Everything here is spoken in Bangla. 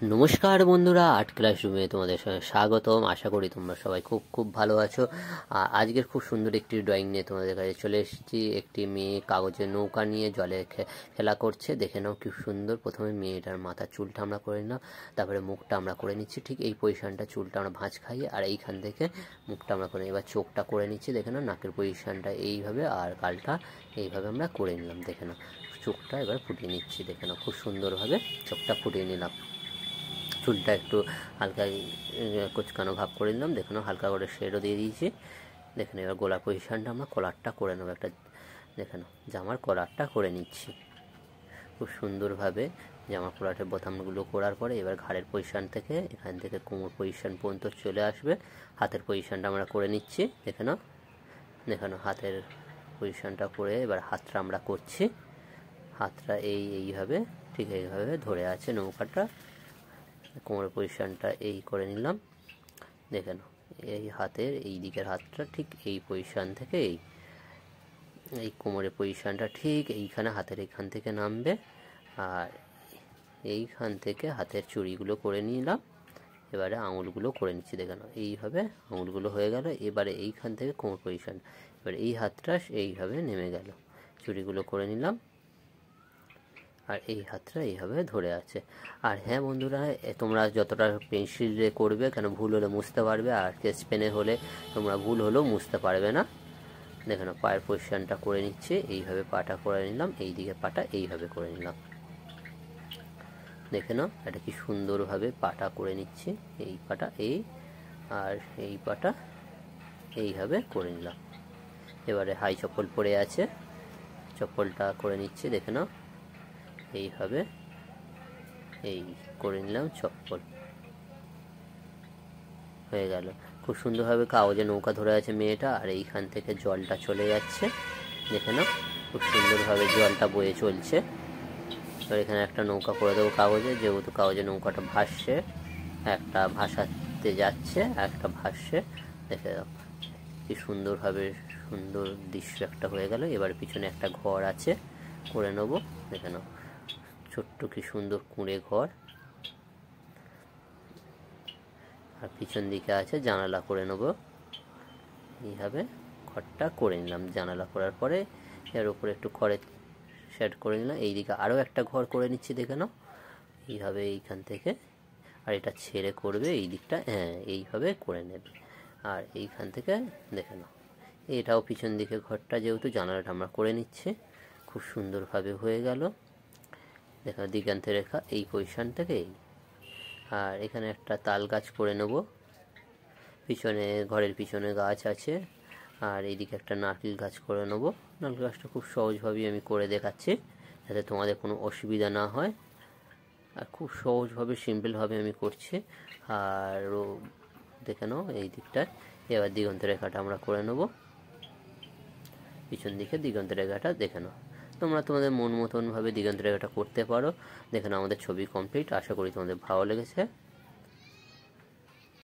নমস্কার বন্ধুরা, আর্ট ক্লাসরুমে তোমাদের সঙ্গে স্বাগতম। আশা করি তোমরা সবাই খুব খুব ভালো আছো। আজকের খুব সুন্দর একটি ড্রয়িং নিয়ে তোমাদের কাছে চলে এসেছি। একটি মেয়ে কাগজের নৌকা নিয়ে জলে খেলা করছে। দেখে নাও কি সুন্দর। প্রথমে মেয়েটার মাথার চুলটা আমরা করে নিলাম, তারপরে মুখটা আমরা করে নিচ্ছি ঠিক এই পজিশনটা। চুলটা আমরা ভাঁজ খাইয়ে আর এইখান থেকে মুখটা আমরা করে নিই। এবার চোখটা করে নিচ্ছি, দেখে নাও নাকের পজিশনটা এইভাবে আর গালটা এইভাবে আমরা করে নিলাম। দেখে নাও চোখটা এবার ফুটিয়ে নিচ্ছি। দেখে নাও খুব সুন্দরভাবে চোখটা ফুটিয়ে নিলাম। চুলটা একটু হালকা কুচকানো ভাব করে নিলাম। দেখে নাও হালকা করে শেডও দিয়ে দিয়েছি। দেখে নাও এবার গলার পজিশনটা আমরা কলারটা করে নেবো। একটা দেখে নাও জামার কলারটা করে নিচ্ছি খুব সুন্দরভাবে। জামার কলারের বোতামগুলো করার পরে এবার ঘাড়ের পজিশন থেকে এখান থেকে কোমর পজিশন পর্যন্ত চলে আসবে। হাতের পজিশনটা আমরা করে নিচ্ছি। দেখে নাও হাতের পজিশনটা করে এবার হাতটা আমরা করছি। হাতটা এইভাবে ঠিক এইভাবে ধরে আছে নৌকাটা। কোমরের পজিশনটা এই করে নিলাম। দেখে নাও এই হাতের এই দিকের হাতটা ঠিক এই পজিশন থেকে এই কোমরের পজিশনটা ঠিক এইখানে হাতের এইখান থেকে নামবে। আর এইখান থেকে হাতের চুড়িগুলো করে নিলাম। এবারে আঙুলগুলো করে নিচ্ছি। দেখে নাও এইভাবে আঙুলগুলো হয়ে গেল। এবারে এইখান থেকে কোমর পজিশন, এবার এই হাতটা এইভাবে নেমে গেল। চুড়িগুলো করে নিলাম আর এই হাতটা এইভাবে ধরে আছে। আর হ্যাঁ বন্ধুরা, তোমরা যতটা পেন্সিলে করবে কেন ভুল হলে মুছতে পারবে, আর স্কেচ পেনে হলে তোমরা ভুল হলেও মুছতে পারবে না। দেখে নাও পায়ের পজিশনটা করে নিচ্ছে এইভাবে, পাটা করে নিলাম, এই দিকে পাটা এইভাবে করে নিলাম। দেখে নাও এটা কি সুন্দরভাবে পাটা করে নিচ্ছে। এই পাটা এই আর এই পাটা এইভাবে করে নিলাম। এবারে হাই চপ্পল পরে আছে, চপ্পলটা করে নিচ্ছে। দেখে নাও এইভাবে এই করে নিলাম, চপ্পল হয়ে গেল। খুব সুন্দরভাবে কাগজে নৌকা ধরে আছে মেয়েটা, আর এইখান থেকে জলটা চলে যাচ্ছে। দেখে নাও খুব সুন্দরভাবে জলটা বয়ে চলছে। এবার এখানে একটা নৌকা করে দেবো কাগজে, যেহেতু কাগজে নৌকাটা ভাসছে, একটা ভাসাতে যাচ্ছে একটা ভাসছে। দেখে দাও কি সুন্দরভাবে সুন্দর দৃশ্য একটা হয়ে গেল। এবার পিছনে একটা ঘর আছে করে নেবো। দেখে নাও ছোট্ট কি সুন্দর কুঁড়ে ঘর, আর পিছন দিকে আছে জানালা করে নেব। এইভাবে ঘরটা করে নিলাম। জানালা করার পরে এর উপরে একটু খড়ের শেড করে নিলাম। এইদিকে আরও একটা ঘর করে নিচ্ছি। দেখে নাও এইভাবে এইখান থেকে, আর এটা ছেড়ে করবে এই দিকটা, হ্যাঁ এইভাবে করে নেবে। আর এইখান থেকে দেখে নাও এটাও পিছন দিকে ঘরটা, যেহেতু জানালাটা আমরা করে নিচ্ছি। খুব সুন্দরভাবে হয়ে গেল। দেখো দিগান্তে রেখা এই পজিশন থেকে আর এখানে একটা তাল গাছ করে নেব। পিছনে ঘরের পিছনে গাছ আছে, আর এইদিকে একটা নারকেল গাছ করে নেব। নারকেল গাছটা খুব সহজভাবেই আমি করে দেখাচ্ছি যাতে তোমাদের কোনো অসুবিধা না হয়। আর খুব সহজভাবে সিম্পলভাবে আমি করছি। আর দেখে নাও এই দিকটায় এবার দিগন্ত রেখাটা আমরা করে নেব। পিছন দিকে দিগন্ত রেখাটা দেখে নাও। তোমরা তোমাদের মন মতনভাবে দিগন্ত রেখাটা করতে পারো। দেখে নাও আমাদের ছবি কমপ্লিট। আশা করি তোমাদের ভালো লেগেছে।